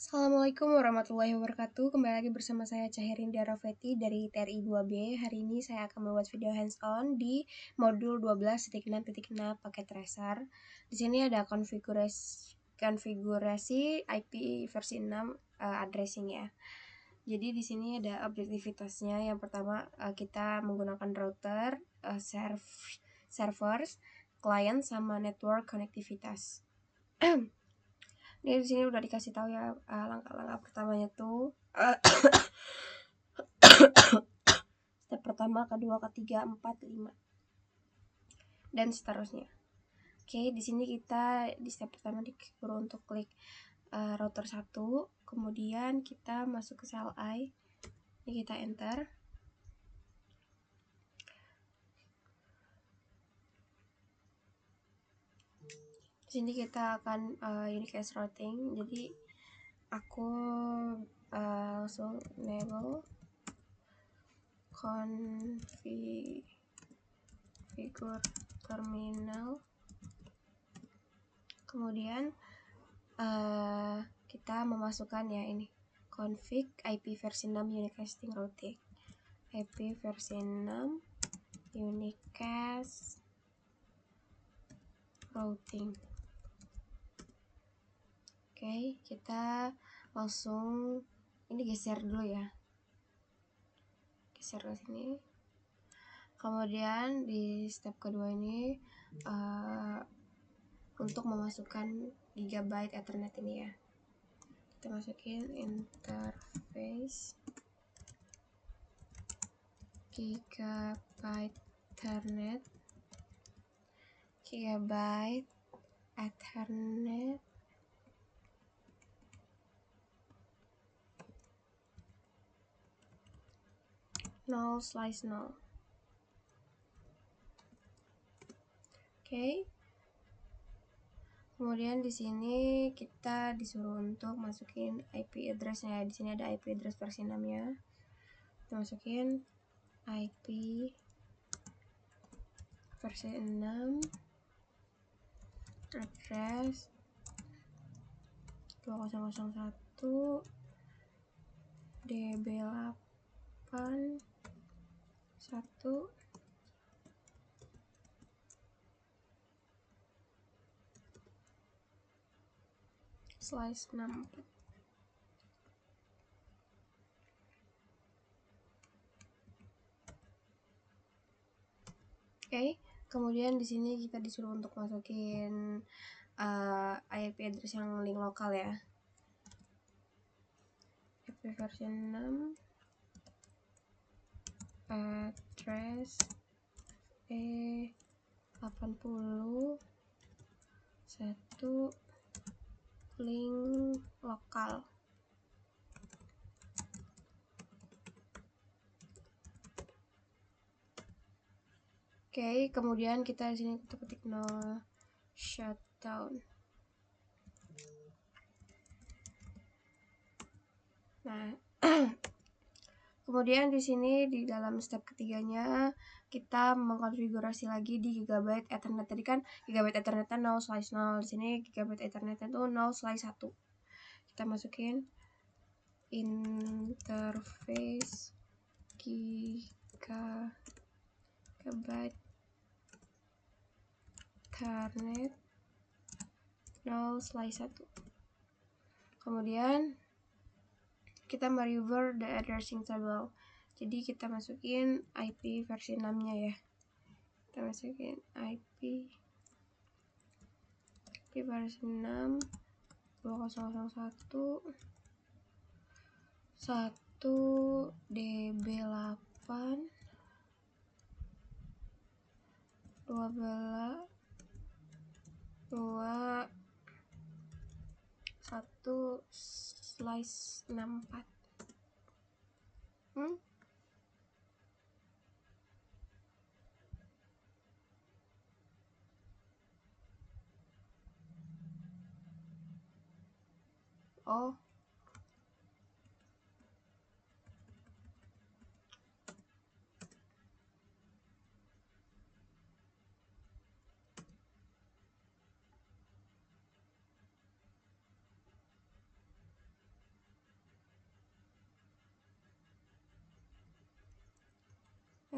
Assalamualaikum warahmatullahi wabarakatuh. Kembali lagi bersama saya Caherin Darafeti dari TRI 2B. Hari ini saya akan membuat video hands-on di modul 12.6.6 paket tracer. Di sini ada konfigurasi IP versi 6 addressing ya. Jadi di sini ada objektivitasnya. Yang pertama kita menggunakan router, servers, client sama network konektivitas. Ini di sini udah dikasih tahu ya langkah-langkah pertamanya tuh step pertama, kedua, ketiga, 4, 5 dan seterusnya. Oke, di sini kita di step pertama disuruh untuk klik router 1, kemudian kita masuk ke sel I. Ini kita enter. Di sini kita akan unicast routing. Jadi aku langsung enable configure terminal. Kemudian kita memasukkan ya ini config IP versi 6 unicasting routing. IP versi 6 unicast routing. Oke, kita langsung ini geser dulu ya. Geser ke sini. Kemudian di step kedua ini untuk memasukkan gigabyte Ethernet ini ya. Kita masukin interface gigabyte Ethernet (0/0). Oke. Kemudian di sini kita disuruh untuk masukin IP address-nya. Di sini ada IP address versi 6-nya. Kita masukin IP versi 6 address 2001 DB8 1 /64. Oke, kemudian di sini kita disuruh untuk masukin IP address yang link lokal ya. IP versi 6 address E80 1 link lokal. Oke, kemudian kita di sini kita ketik no shutdown. Nah, kemudian di sini di dalam step ketiganya kita mengkonfigurasi lagi di gigabyte Ethernet. Tadi kan gigabyte Ethernetnya 0/0. Di sini gigabyte Ethernetnya itu 0/1. Kita masukin interface gigabyte Ethernet 0/1. Kemudian kita merevert the addressing table. Jadi kita masukin IP versi 6-nya ya. Kita masukin IP versi 6 2001 1 DB8 12 2 1/64. Oh,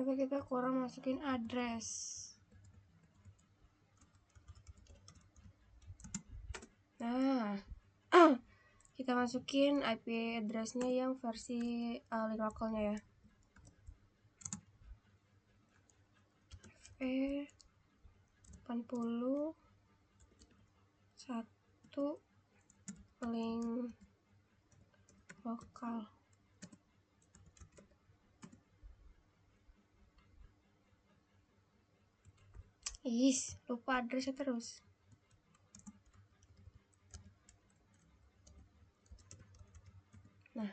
tapi kita kurang masukin address. Nah, kita masukin IP addressnya yang versi link localnya ya. FE80 1 link lokal. Lupa addressnya terus. Nah,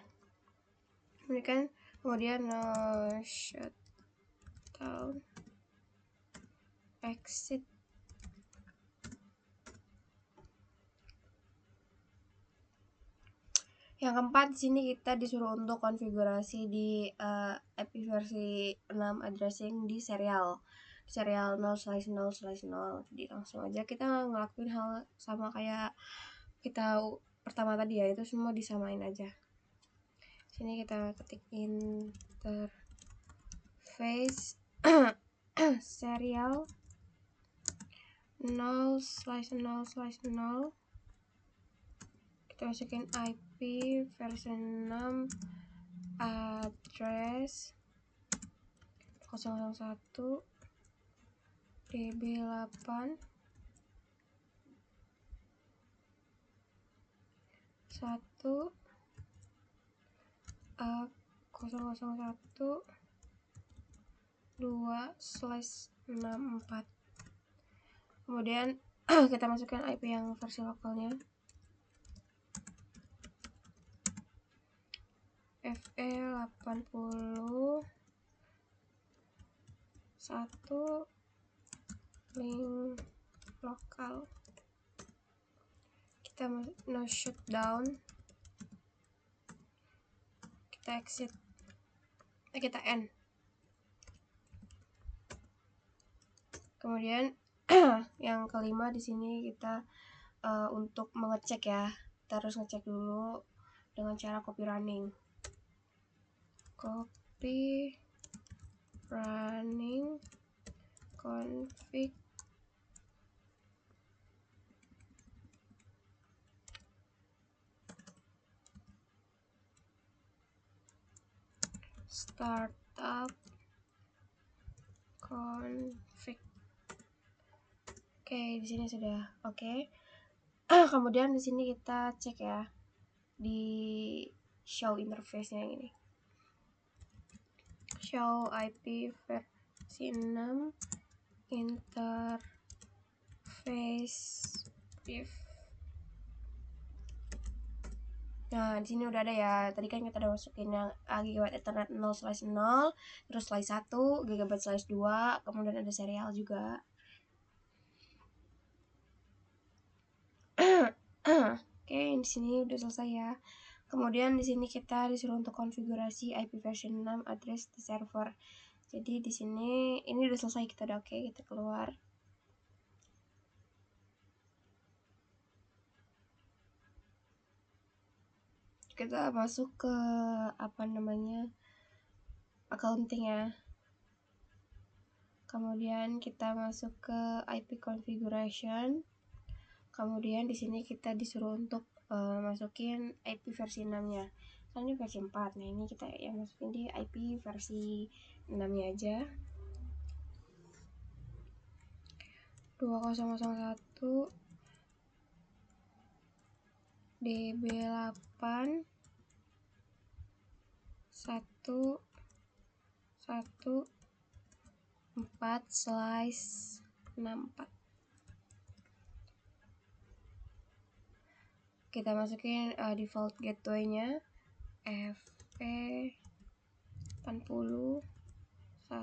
ini kan kemudian shutdown exit. Yang keempat, di sini kita disuruh untuk konfigurasi di IP versi 6 addressing di serial 0/0/0. Jadi langsung aja kita ngelakuin hal sama kayak kita pertama tadi ya, itu semua disamain aja. Sini kita ketik interface serial 0/0/0. Kita masukin IP versi 6 address 001 db8 1 001 2/64. Kemudian kita masukkan IP yang versi lokalnya FE80 1 link lokal. Kita no shutdown, kita exit, kita end. Kemudian yang kelima di sini kita untuk mengecek ya, kita harus ngecek dulu dengan cara copy running config startup config. Oke, di sini sudah oke. Kemudian di sini kita cek ya di show interface-nya yang ini. Show IP versi 6 interface brief. Nah, di sini udah ada ya. Tadi kan kita udah masukin yang GB Ethernet 0/0, terus slice 1, GB slice 2, kemudian ada serial juga. Oke, di sini udah selesai ya. Kemudian di sini kita disuruh untuk konfigurasi IP version 6 address di server. Jadi di sini ini udah selesai, kita udah oke, kita keluar. Kita masuk ke accounting ya. Kemudian kita masuk ke IP configuration. Kemudian di sini kita disuruh untuk masukin IP versi 6-nya. Kan ini versi 4. Nah, ini kita yang masukin di IP versi 6-nya aja. 2001 db8 1 1 4/64. Kita masukin default gateway-nya FE80 1.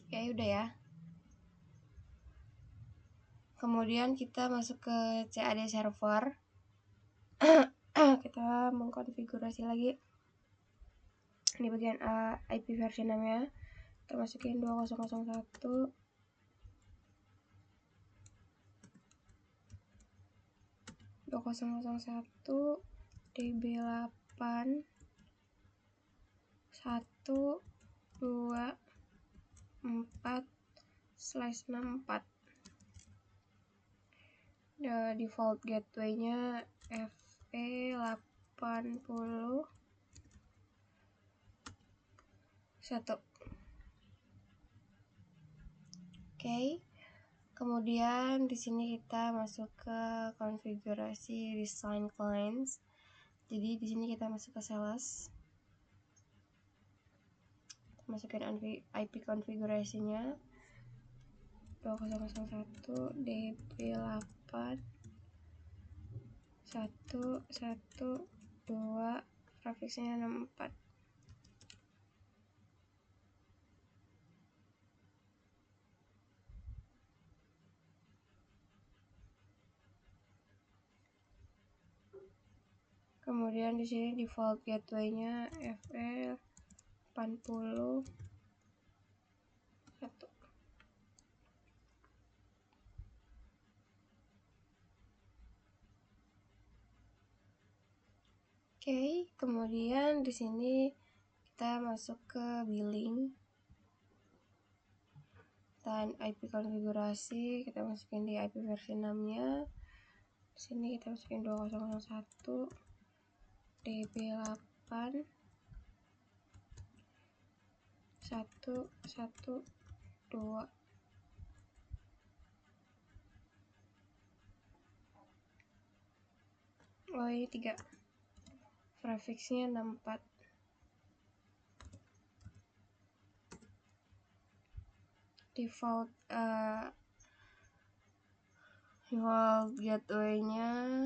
Oke, udah ya. Kemudian kita masuk ke CAD server. Kita mengkonfigurasi lagi di bagian IP versi 6-nya. Kita masukin 2001 2001 DB8 124/64. Default gateway-nya FE81. Oke. Kemudian di sini kita masuk ke konfigurasi design clients. Jadi di sini kita masuk ke sales. Masukin IP konfigurasinya 2001 DB8 112 prefixnya 64. Kemudian di sini default gateway-nya FE81. Oke, kemudian di sini kita masuk ke billing dan IP konfigurasi, kita masukin di IP versi 6-nya. Di sini kita masukin 2001 DB8 112. Oh, ini 3. Prefixnya 64. Default gateway-nya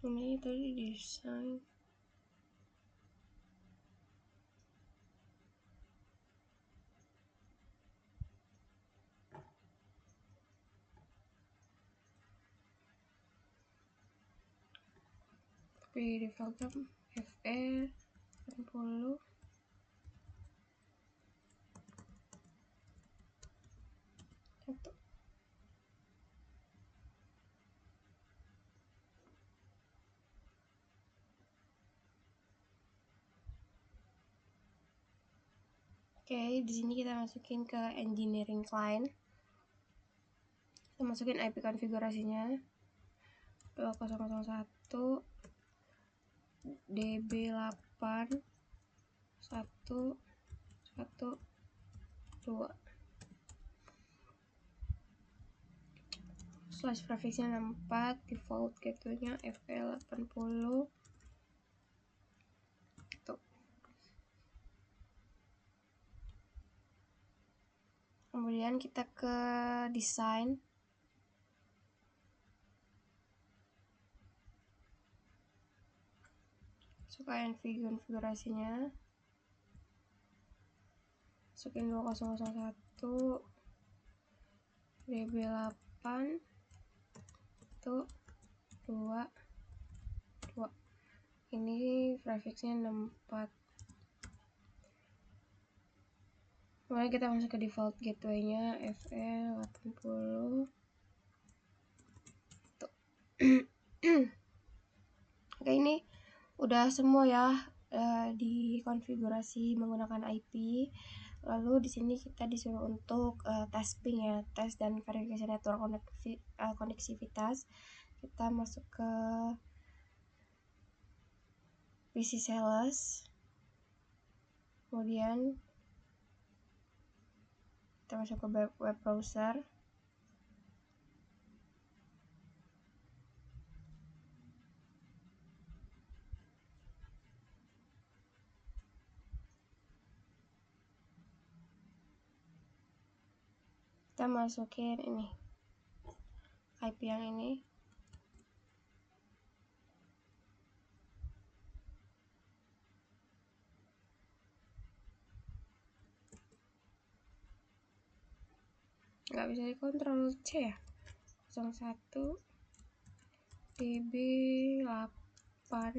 ini tadi desain. Tapi defaultnya FE80. Oke, di sini kita masukin ke engineering client. Kita masukin IP konfigurasinya 2001 DB8 112 slash prefixnya 64. Default gateway-nya FE80. Kemudian kita ke desain. Suka konfigurasinya. Masukin 2001 DB8 2. Ini prefixnya 64. Kemudian kita masuk ke default gateway-nya FE80. Oke, ini udah semua ya dikonfigurasi menggunakan IP. Lalu di sini kita disuruh untuk testing ya, tes dan verifikasi network koneksivitas. Kita masuk ke PC sales. Kemudian kita masuk ke web browser. Kita masukin ini IP yang ini. Nggak bisa dikontrol C ya, 001 DB8 1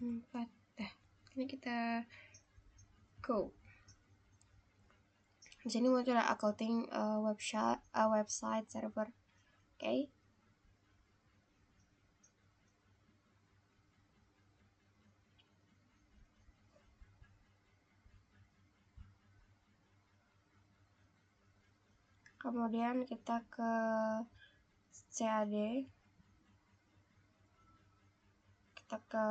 4. Dah, ini kita go. Di sini muncul accounting website server. Oke. Kemudian kita ke CAD. Kita ke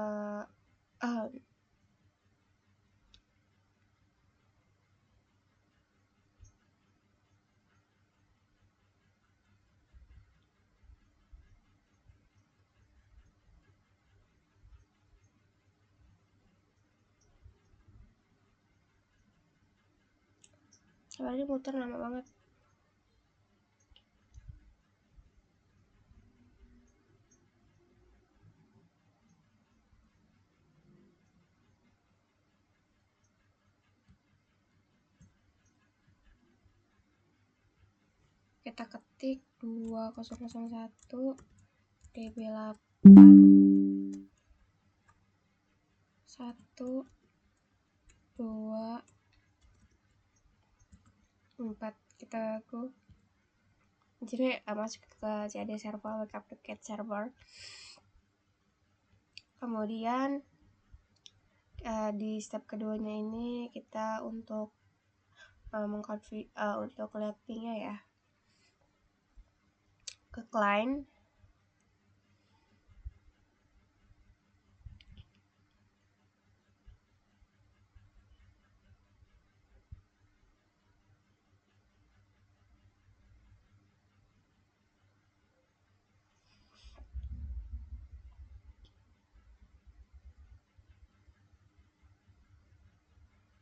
sebenarnya muter lama banget. Kita ketik 2001 DB8 1 2 4. Kita go. Jadi masuk ke CAD server, backup to CAD server. Kemudian di step keduanya ini kita untuk untuk lihat pingnya ya, ke client.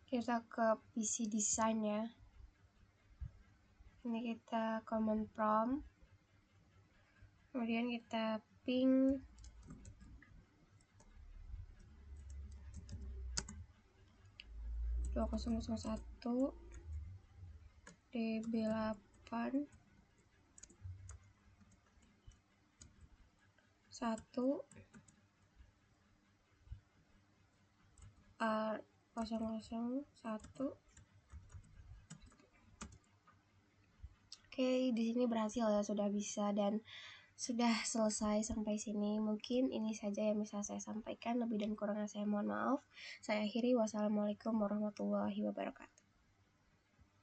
Kita ke PC design ya. Ini kita command prompt. Kemudian kita ping 2001 DB8 1 001. Oke, di sini berhasil ya, sudah bisa dan sudah selesai sampai sini. Mungkin ini saja yang bisa saya sampaikan. Lebih dan kurangnya saya mohon maaf. Saya akhiri. Wassalamualaikum warahmatullahi wabarakatuh.